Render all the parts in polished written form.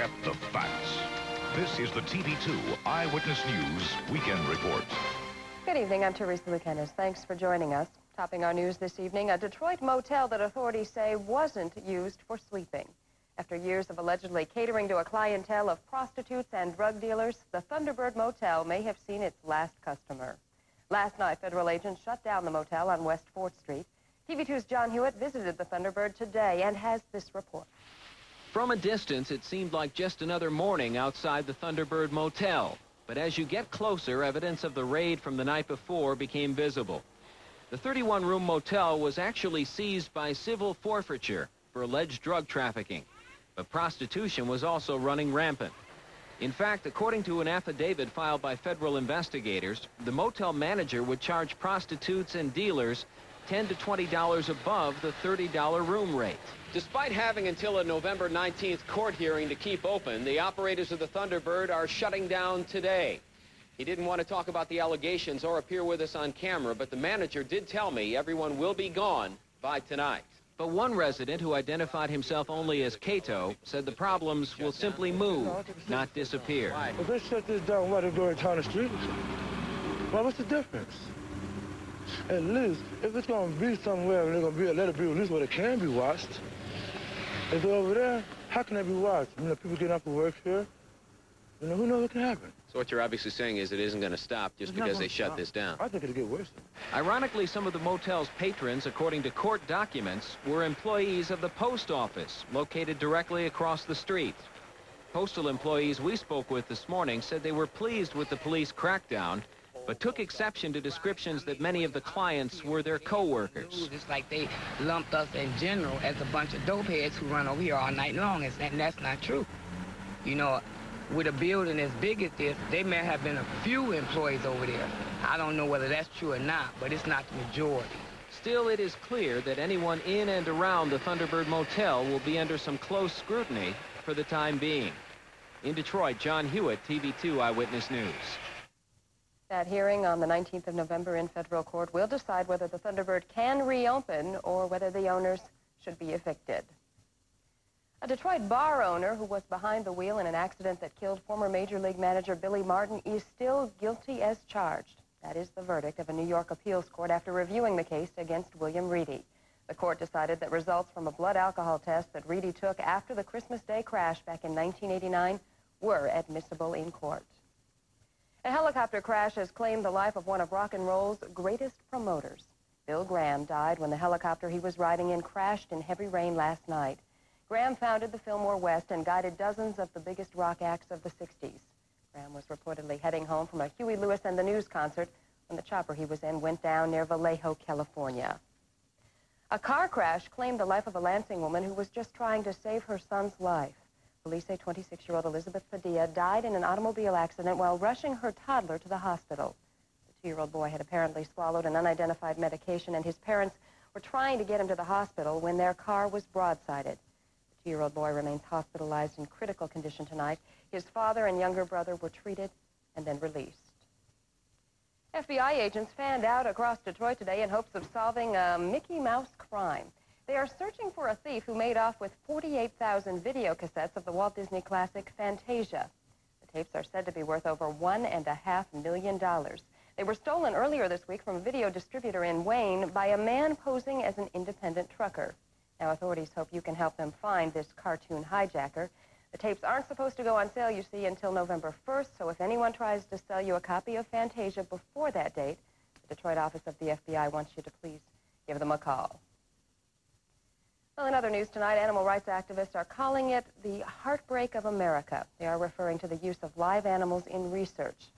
Get the facts. This is the TV2 Eyewitness News Weekend Report. Good evening, I'm Theresa Lukenas. Thanks for joining us. Topping our news this evening, a Detroit motel that authorities say wasn't used for sleeping. After years of allegedly catering to a clientele of prostitutes and drug dealers, the Thunderbird Motel may have seen its last customer. Last night, federal agents shut down the motel on West 4th Street. TV2's Jon Hewitt visited the Thunderbird today and has this report. From a distance, it seemed like just another morning outside the Thunderbird Motel. But as you get closer, evidence of the raid from the night before became visible. The 31-room motel was actually seized by civil forfeiture for alleged drug trafficking. But prostitution was also running rampant. In fact, according to an affidavit filed by federal investigators, the motel manager would charge prostitutes and dealers $10 to $20 above the $30 room rate. Despite having until a November 19th court hearing to keep open, the operators of the Thunderbird are shutting down today. He didn't want to talk about the allegations or appear with us on camera, but the manager did tell me everyone will be gone by tonight. But one resident who identified himself only as Cato said the problems will simply move, not disappear. If they shut this down, why they go down the street? Well, what's the difference? At least, if it's going to be somewhere, they're going to let it be at least where it can be watched. If they're over there, how can they be watched? You know, people getting up for work here. You know, who knows what can happen? So what you're obviously saying is it isn't going to stop just because they shut this down. I think it'll get worse. Ironically, some of the motel's patrons, according to court documents, were employees of the post office, located directly across the street. Postal employees we spoke with this morning said they were pleased with the police crackdown, but took exception to descriptions that many of the clients were their co-workers. It's like they lumped us in general as a bunch of dope heads who run over here all night long, and that's not true. You know, with a building as big as this, there may have been a few employees over there. I don't know whether that's true or not, but it's not the majority. Still, it is clear that anyone in and around the Thunderbird Motel will be under some close scrutiny for the time being. In Detroit, Jon Hewitt, TV2 Eyewitness News. That hearing on the 19th of November in federal court will decide whether the Thunderbird can reopen or whether the owners should be evicted. A Detroit bar owner who was behind the wheel in an accident that killed former Major League manager Billy Martin is still guilty as charged. That is the verdict of a New York appeals court after reviewing the case against William Reedy. The court decided that results from a blood alcohol test that Reedy took after the Christmas Day crash back in 1989 were admissible in court. A helicopter crash has claimed the life of one of rock and roll's greatest promoters. Bill Graham died when the helicopter he was riding in crashed in heavy rain last night. Graham founded the Fillmore West and guided dozens of the biggest rock acts of the 60s. Graham was reportedly heading home from a Huey Lewis and the News concert when the chopper he was in went down near Vallejo, California. A car crash claimed the life of a Lansing woman who was just trying to save her son's life. Police say 26-year-old Elizabeth Padilla died in an automobile accident while rushing her toddler to the hospital. The 2-year-old boy had apparently swallowed an unidentified medication, and his parents were trying to get him to the hospital when their car was broadsided. The 2-year-old boy remains hospitalized in critical condition tonight. His father and younger brother were treated and then released. FBI agents fanned out across Detroit today in hopes of solving a Mickey Mouse crime. They are searching for a thief who made off with 48,000 video cassettes of the Walt Disney classic Fantasia. The tapes are said to be worth over $1.5 million. They were stolen earlier this week from a video distributor in Wayne by a man posing as an independent trucker. Now authorities hope you can help them find this cartoon hijacker. The tapes aren't supposed to go on sale, you see, until November 1st, so if anyone tries to sell you a copy of Fantasia before that date, the Detroit office of the FBI wants you to please give them a call. Well, in other news tonight, animal rights activists are calling it the heartbreak of America. They are referring to the use of live animals in research.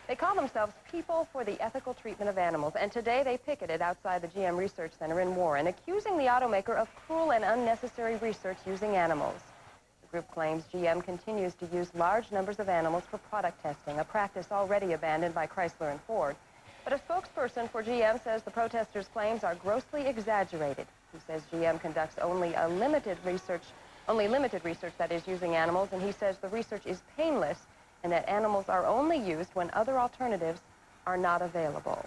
They call themselves People for the Ethical Treatment of Animals, and today they picketed outside the GM Research Center in Warren, accusing the automaker of cruel and unnecessary research using animals. The group claims GM continues to use large numbers of animals for product testing, a practice already abandoned by Chrysler and Ford. But a spokesperson for GM says the protesters' claims are grossly exaggerated. He says GM conducts only limited research that is using animals, and he says the research is painless and that animals are only used when other alternatives are not available.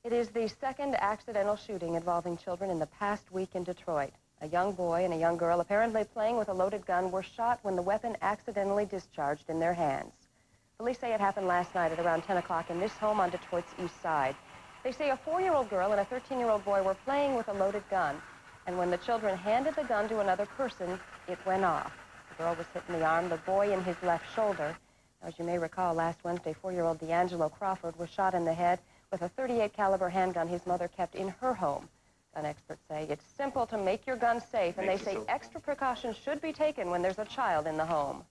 It is the second accidental shooting involving children in the past week in Detroit. A young boy and a young girl, apparently playing with a loaded gun, were shot when the weapon accidentally discharged in their hands. Police say it happened last night at around 10 o'clock in this home on Detroit's east side. They say a 4-year-old girl and a 13-year-old boy were playing with a loaded gun, and when the children handed the gun to another person, it went off. The girl was hit in the arm, the boy in his left shoulder. As you may recall, last Wednesday, 4-year-old D'Angelo Crawford was shot in the head with a .38 caliber handgun his mother kept in her home. Gun experts say it's simple to make your gun safe, and they say extra precautions should be taken when there's a child in the home.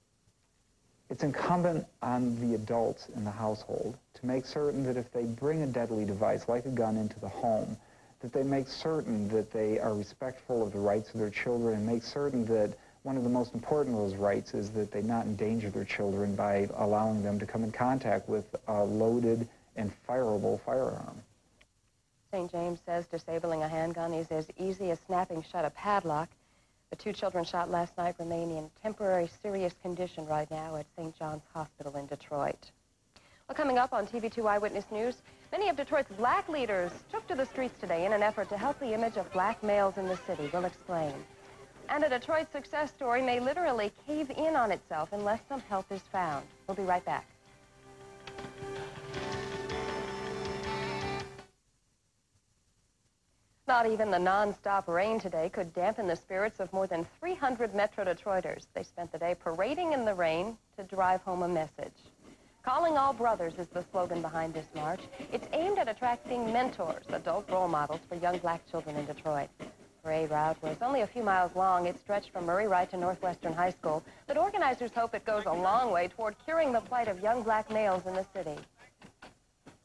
It's incumbent on the adults in the household to make certain that if they bring a deadly device like a gun into the home, that they make certain that they are respectful of the rights of their children, and make certain that one of the most important of those rights is that they not endanger their children by allowing them to come in contact with a loaded and fireable firearm. St. James says disabling a handgun is as easy as snapping shut a padlock. The 2 children shot last night remain in temporary serious condition right now at St. John's Hospital in Detroit. Well, coming up on TV2 Eyewitness News, many of Detroit's black leaders took to the streets today in an effort to help the image of black males in the city. We'll explain. And a Detroit success story may literally cave in on itself unless some help is found. We'll be right back. Not even the non-stop rain today could dampen the spirits of more than 300 Metro Detroiters. They spent the day parading in the rain to drive home a message. Calling all brothers is the slogan behind this march. It's aimed at attracting mentors, adult role models for young black children in Detroit. The parade route was only a few miles long. It stretched from Murray Wright to Northwestern High School, but organizers hope it goes a long way toward curing the plight of young black males in the city.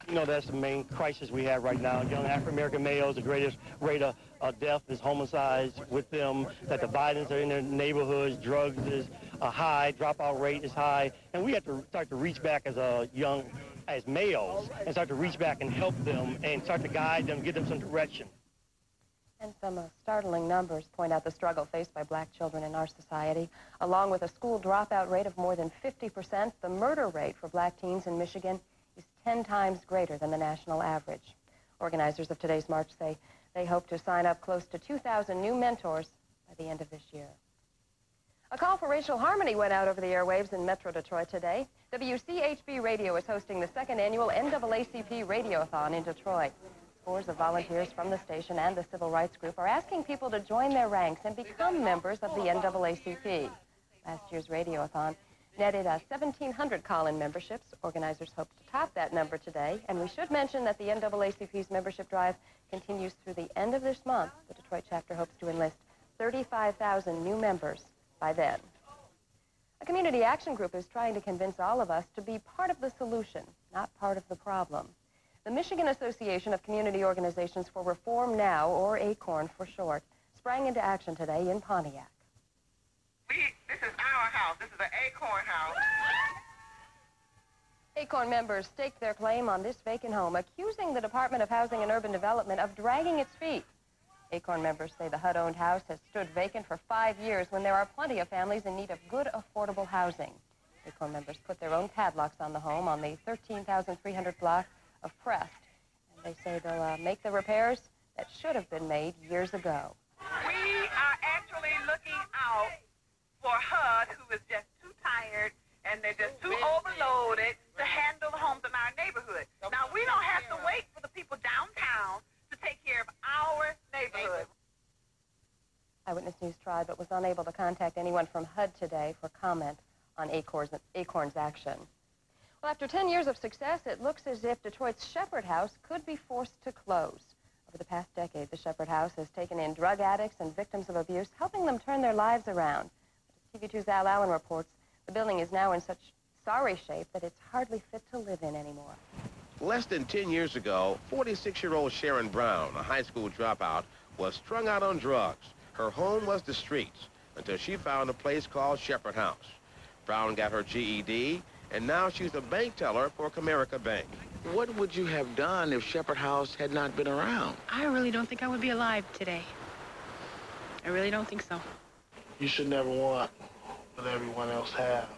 You know, that's the main crisis we have right now. Young African-American males, the greatest rate of death is homicides with them, that the violence are in their neighborhoods, drugs is high, dropout rate is high, and we have to start to reach back as males and start to reach back and help them and start to guide them, give them some direction. And some startling numbers point out the struggle faced by black children in our society. Along with a school dropout rate of more than 50%, the murder rate for black teens in Michigan is 10 times greater than the national average. Organizers of today's march say they hope to sign up close to 2,000 new mentors by the end of this year. A call for racial harmony went out over the airwaves in Metro Detroit today. WCHB Radio is hosting the 2nd annual NAACP Radiothon in Detroit. Scores of volunteers from the station and the civil rights group are asking people to join their ranks and become members of the NAACP. Last year's Radiothon netted 1,700 call-in memberships. Organizers hope to top that number today, and we should mention that the NAACP's membership drive continues through the end of this month. The Detroit chapter hopes to enlist 35,000 new members by then. A community action group is trying to convince all of us to be part of the solution, not part of the problem. The Michigan Association of Community Organizations for Reform Now, or ACORN for short, sprang into action today in Pontiac. This is our house. This is the ACORN house. ACORN members staked their claim on this vacant home, accusing the Department of Housing and Urban Development of dragging its feet. ACORN members say the HUD-owned house has stood vacant for 5 years when there are plenty of families in need of good, affordable housing. ACORN members put their own padlocks on the home on the 13,300 block of Prest, and they say they'll make the repairs that should have been made years ago. We are actually looking out for HUD, who is just too tired and they're just too overloaded to handle the homes in our neighborhood. Now, we don't have to wait for the people downtown to take care of our neighborhood. Eyewitness News tried but was unable to contact anyone from HUD today for comment on ACORN's action. Well, after 10 years of success, it looks as if Detroit's Shepherd House could be forced to close. Over the past decade, the Shepherd House has taken in drug addicts and victims of abuse, helping them turn their lives around. As TV2's Al Allen reports, the building is now in such sorry shape that it's hardly fit to live in anymore. Less than 10 years ago, 46-year-old Sharon Brown, a high school dropout, was strung out on drugs. Her home was the streets until she found a place called Shepherd House. Brown got her GED, and now she's a bank teller for Comerica Bank. What would you have done if Shepherd House had not been around? I really don't think I would be alive today. I really don't think so. You should never want what everyone else have.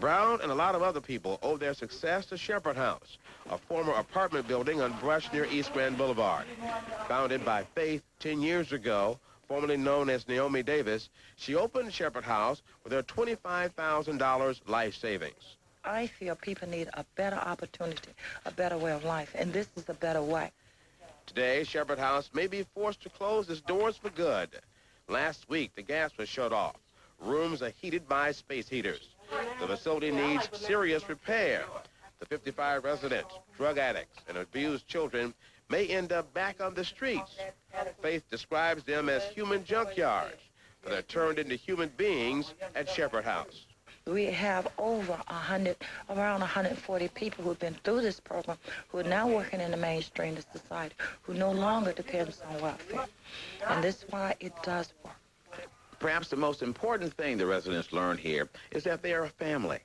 Brown and a lot of other people owe their success to Shepherd House, a former apartment building on Brush near East Grand Boulevard. Founded by Faith 10 years ago, formerly known as Naomi Davis, she opened Shepherd House with her $25,000 life savings. I feel people need a better opportunity, a better way of life, and this is a better way. Today, Shepherd House may be forced to close its doors for good. Last week, the gas was shut off. Rooms are heated by space heaters. The facility needs serious repair. The 55 residents, drug addicts, and abused children may end up back on the streets. Faith describes them as human junkyards, but they're turned into human beings at Shepherd House. We have over around 140 people who've been through this program, who are now working in the mainstream of society, who no longer depends on welfare. And this is why it does work. Perhaps the most important thing the residents learn here is that they are a family.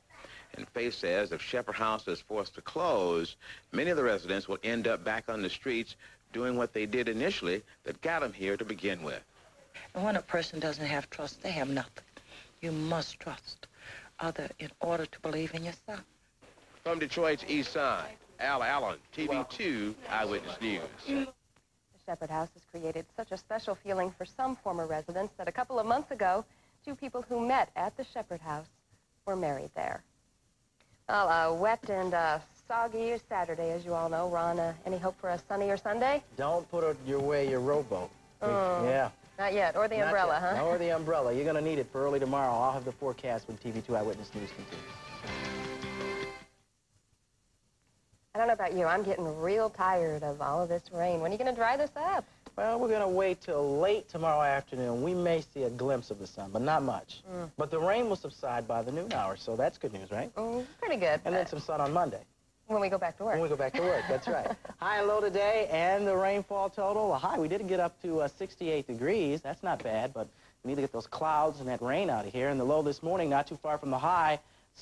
And Faith says if Shepherd House is forced to close, many of the residents will end up back on the streets doing what they did initially that got them here to begin with. And when a person doesn't have trust, they have nothing. You must trust other in order to believe in yourself. From Detroit's East Side, Al Allen, TV2 Eyewitness News. The Shepherd House has created such a special feeling for some former residents that a couple of months ago, two people who met at the Shepherd House were married there. Well, a wet and soggy Saturday, as you all know. Ron, any hope for a sunnier Sunday? Don't put your way your rowboat. Yeah. Not yet. Or the umbrella, huh? Or the umbrella. You're going to need it for early tomorrow. I'll have the forecast when TV2 Eyewitness News continues. I don't know about you. I'm getting real tired of all of this rain. When are you going to dry this up? Well, we're going to wait till late tomorrow afternoon. We may see a glimpse of the sun, but not much. But the rain will subside by the noon hour, so that's good news, right? Pretty good. And then some sun on Monday. When we go back to work. When we go back to work, that's right. High and low today, and the rainfall total. The high, we didn't get up to 68 degrees. That's not bad, but we need to get those clouds and that rain out of here. And the low this morning, not too far from the high,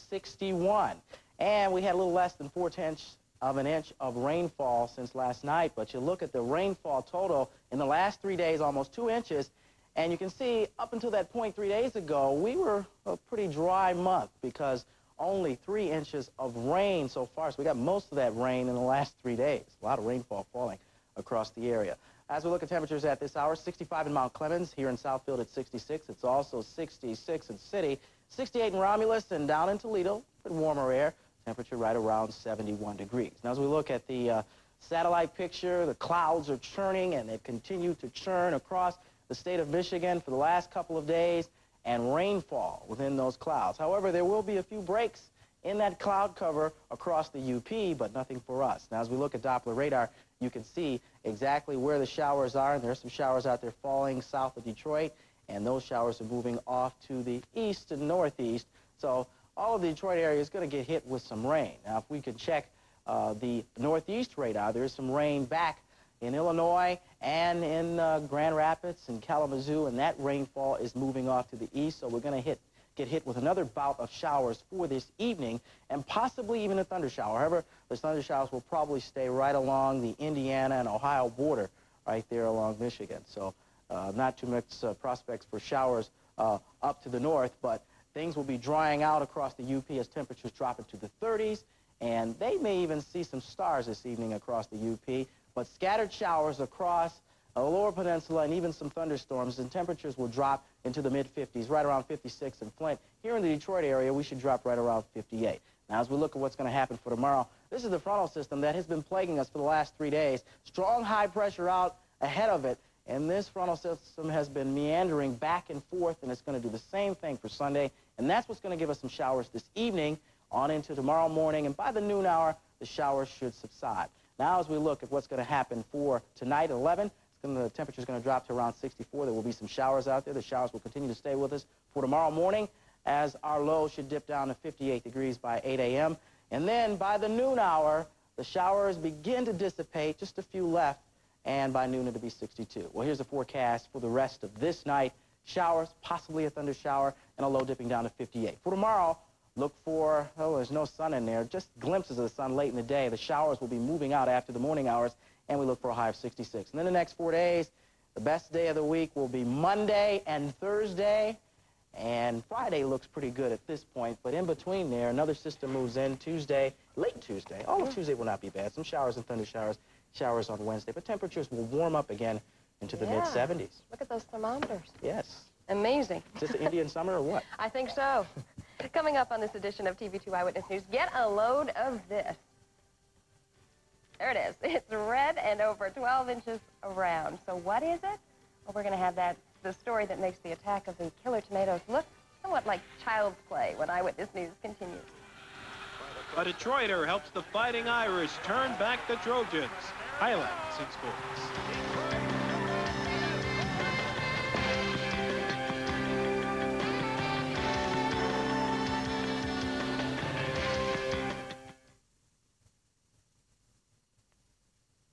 61. And we had a little less than 4/10 of an inch of rainfall since last night. But you look at the rainfall total in the last 3 days, almost 2 inches. And you can see up until that point 3 days ago, we were a pretty dry month because only 3 inches of rain so far. So we got most of that rain in the last 3 days. A lot of rainfall falling across the area. As we look at temperatures at this hour, 65 in Mount Clemens, here in Southfield at 66. It's also 66 in City, 68 in Romulus, and down in Toledo, a bit warmer air. Temperature right around 71 degrees. Now, as we look at the satellite picture, the clouds are churning, and they've continued to churn across the state of Michigan for the last couple of days, and rainfall within those clouds. However, there will be a few breaks in that cloud cover across the UP, but nothing for us. Now, as we look at Doppler radar, you can see exactly where the showers are, and there are some showers out there falling south of Detroit, and those showers are moving off to the east and northeast. So all of the Detroit area is going to get hit with some rain. Now, if we can check the northeast radar, there is some rain back in Illinois and in Grand Rapids and Kalamazoo, and that rainfall is moving off to the east, so we're going to get hit with another bout of showers for this evening, and possibly even a thunder shower. However, the thunder showers will probably stay right along the Indiana and Ohio border, right there along Michigan. So not too much prospects for showers up to the north, but things will be drying out across the UP as temperatures drop into the 30s, and they may even see some stars this evening across the UP, but scattered showers across the lower peninsula and even some thunderstorms, and temperatures will drop into the mid-50s, right around 56 in Flint. Here in the Detroit area, we should drop right around 58. Now, as we look at what's going to happen for tomorrow, this is the frontal system that has been plaguing us for the last 3 days. Strong high pressure out ahead of it, and this frontal system has been meandering back and forth, and it's going to do the same thing for Sunday, and that's what's going to give us some showers this evening on into tomorrow morning, and by the noon hour, the showers should subside. Now, as we look at what's going to happen for tonight at 11, the temperature is going to drop to around 64. There will be some showers out there. The showers will continue to stay with us for tomorrow morning, as our low should dip down to 58 degrees by 8 a.m. And then by the noon hour, the showers begin to dissipate, just a few left, and by noon it'll be 62. Well, here's the forecast for the rest of this night. Showers, possibly a thunder shower, and a low dipping down to 58. For tomorrow, look for, oh, there's no sun in there, just glimpses of the sun late in the day. The showers will be moving out after the morning hours, and we look for a high of 66. And then the next 4 days, the best day of the week will be Monday and Thursday, and Friday looks pretty good at this point, but in between there, another system moves in Tuesday, late Tuesday. All of Tuesday will not be bad. Some showers and thunder showers on Wednesday, but temperatures will warm up again into the mid-70s. Look at those thermometers. Yes. Amazing. Is this the Indian summer or what? I think so. Coming up on this edition of TV2 Eyewitness News, get a load of this. There it is. It's red and over 12 inches around. So what is it? Well, we're going to have the story that makes the attack of the killer tomatoes look somewhat like child's play when Eyewitness News continues. A Detroiter helps the Fighting Irish turn back the Trojans. Highlights in sports.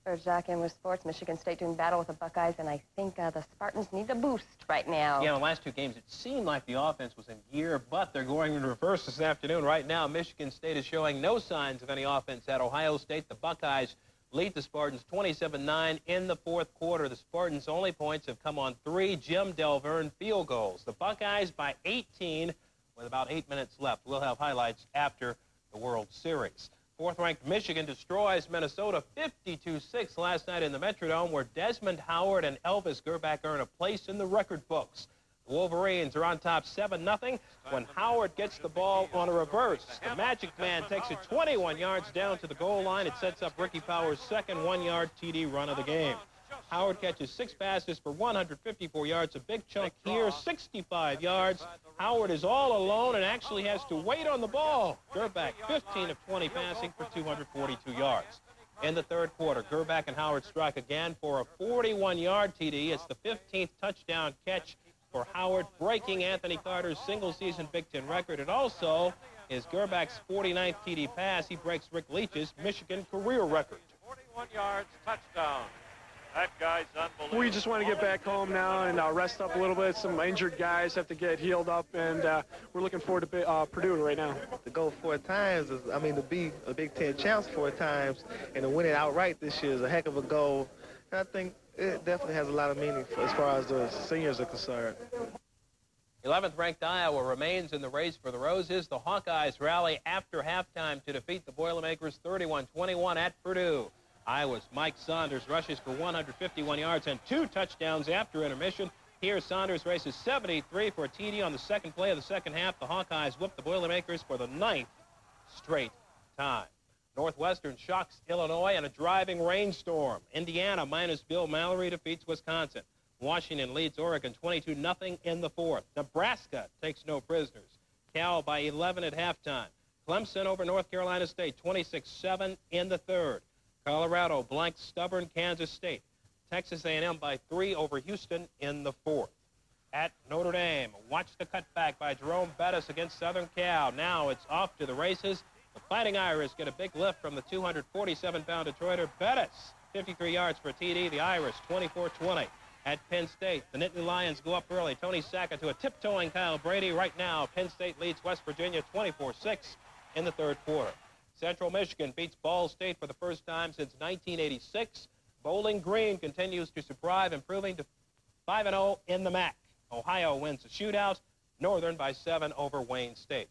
Virg Jacques in with sports. Michigan State doing battle with the Buckeyes, and I think the Spartans need a boost right now. Yeah, in the last two games, it seemed like the offense was in gear, but they're going in reverse this afternoon. Right now, Michigan State is showing no signs of any offense at Ohio State. The Buckeyes lead the Spartans 27-9 in the fourth quarter. The Spartans' only points have come on 3 Jim Delverne field goals. The Buckeyes by 18 with about 8 minutes left. We'll have highlights after the World Series. Fourth-ranked Michigan destroys Minnesota 52-6 last night in the Metrodome, where Desmond Howard and Elvis Gerbach earn a place in the record books. The Wolverines are on top 7-0 when Howard gets the ball on a reverse. The Magic Man takes it 21 yards down to the goal line. It sets up Ricky Powers' second 1-yard TD run of the game. Howard catches 6 passes for 154 yards, a big chunk here, 65 yards. Howard is all alone and actually has to wait on the ball. Gerbach, 15 of 20 passing for 242 yards. In the third quarter, Gerbach and Howard strike again for a 41-yard TD. It's the 15th touchdown catch for Howard, breaking Anthony Carter's single-season Big Ten record. It also is Gerbach's 49th TD pass. He breaks Rick Leach's Michigan career record. 41 yards, touchdown. That guy's unbelievable. We just want to get back home now and rest up a little bit. Some injured guys have to get healed up, and we're looking forward to Purdue right now. To go 4 times is, I mean, to be a Big Ten champs 4 times and to win it outright this year is a heck of a goal. And I think it definitely has a lot of meaning as far as the seniors are concerned. 11th-ranked Iowa remains in the race for the Roses. The Hawkeyes rally after halftime to defeat the Boilermakers 31-21 at Purdue. Iowa's Mike Saunders rushes for 151 yards and 2 touchdowns after intermission. Here, Saunders races 73 for a TD on the second play of the second half. The Hawkeyes whip the Boilermakers for the 9th straight time. Northwestern shocks Illinois in a driving rainstorm. Indiana minus Bill Mallory defeats Wisconsin. Washington leads Oregon 22-0 in the fourth. Nebraska takes no prisoners. Cal by 11 at halftime. Clemson over North Carolina State 26-7 in the third. Colorado blanks stubborn Kansas State. Texas A&M by 3 over Houston in the fourth. At Notre Dame, watch the cutback by Jerome Bettis against Southern Cal. Now it's off to the races. The Fighting Irish get a big lift from the 247-pound Detroiter Bettis. 53 yards for a TD. The Irish 24-20. At Penn State, the Nittany Lions go up early. Tony Sacca to a tiptoeing Kyle Brady. Right now, Penn State leads West Virginia 24-6 in the third quarter. Central Michigan beats Ball State for the first time since 1986. Bowling Green continues to surprise, improving to 5-0 in the MAC. Ohio wins a shootout. Northern by 7 over Wayne State.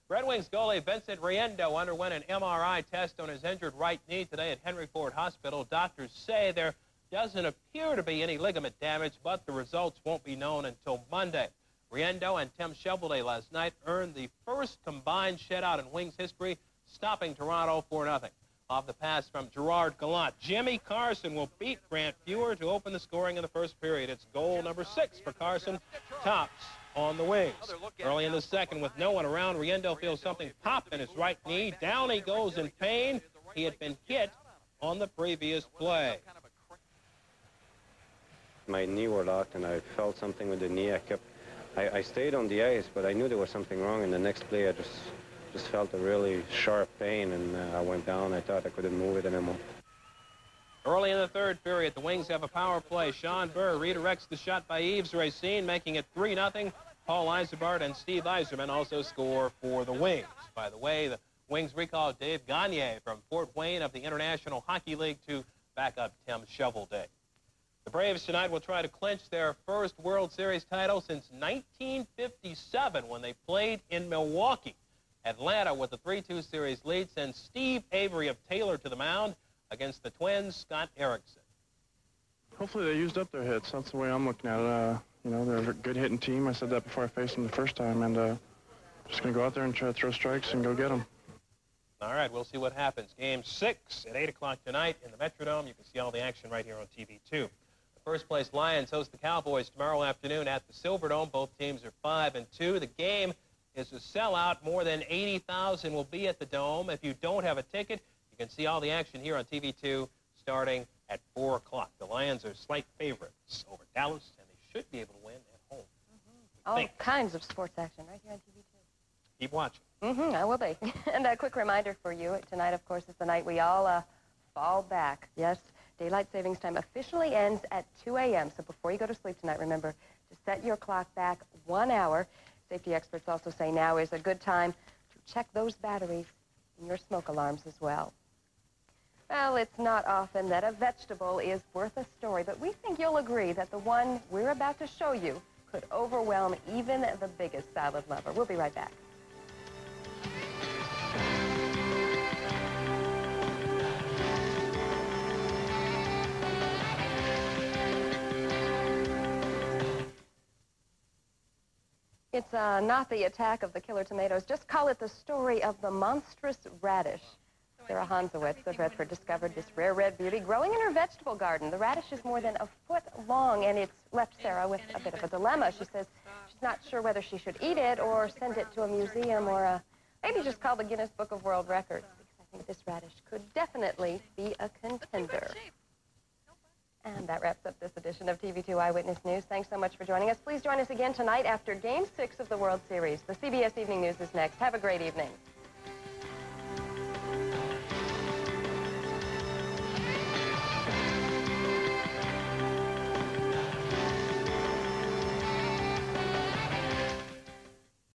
Red Wings goalie Vincent Riendeau underwent an MRI test on his injured right knee today at Henry Ford Hospital. Doctors say there doesn't appear to be any ligament damage, but the results won't be known until Monday. Riendeau and Tim Shovelday last night earned the first combined shutout in Wings history, stopping Toronto 4-0. Off the pass from Gerard Gallant, Jimmy Carson will beat Grant Fuhr to open the scoring in the first period. It's goal number 6 for Carson, tops on the Wings. Early in the second, with no one around, Riendeau feels something pop in his right knee. Down he goes in pain. He had been hit on the previous play. My knee were locked, and I felt something with the knee. I stayed on the ice, but I knew there was something wrong. And the next play, I just felt a really sharp pain, and I went down. I thought I couldn't move it anymore. Early in the third period, the Wings have a power play. Sean Burr redirects the shot by Yves Racine, making it 3-0. Paul Eisenbart and Steve Eiserman also score for the Wings. By the way, the Wings recall Dave Gagne from Fort Wayne of the International Hockey League to back up Tim Shovelday. The Braves tonight will try to clinch their first World Series title since 1957 when they played in Milwaukee. Atlanta with the 3-2 series lead sends Steve Avery of Taylor to the mound against the Twins' Scott Erickson. Hopefully they used up their hits. That's the way I'm looking at it. You know, they're a good hitting team. I said that before I faced them the first time, and just going to go out there and try to throw strikes and go get them. All right, we'll see what happens. Game 6 at 8 o'clock tonight in the Metrodome. You can see all the action right here on TV2. The first-place Lions host the Cowboys tomorrow afternoon at the Silverdome. Both teams are 5-2. The game is a sellout. More than 80,000 will be at the Dome. If you don't have a ticket, you can see all the action here on TV2 starting at 4 o'clock. The Lions are slight favorites over Dallas, and they should be able to win at home. All kinds of sports action right here on TV2. Keep watching. I will be. And a quick reminder for you, tonight, of course, is the night we all fall back. Yes, daylight savings time officially ends at 2 a.m. So before you go to sleep tonight, remember to set your clock back 1 hour. Safety experts also say now is a good time to check those batteries in your smoke alarms as well. Well, it's not often that a vegetable is worth a story, but we think you'll agree that the one we're about to show you could overwhelm even the biggest salad lover. We'll be right back. It's not the attack of the killer tomatoes. Just call it the story of the monstrous radish. Sarah Hansowitz of Redford discovered this rare red beauty growing in her vegetable garden. The radish is more than a foot long, and it's left Sarah with a bit of a dilemma. She says she's not sure whether she should eat it or send it to a museum or maybe just call the Guinness Book of World Records, because I think this radish could definitely be a contender. And that wraps up this edition of TV2 Eyewitness News. Thanks so much for joining us. Please join us again tonight after Game 6 of the World Series. The CBS Evening News is next. Have a great evening.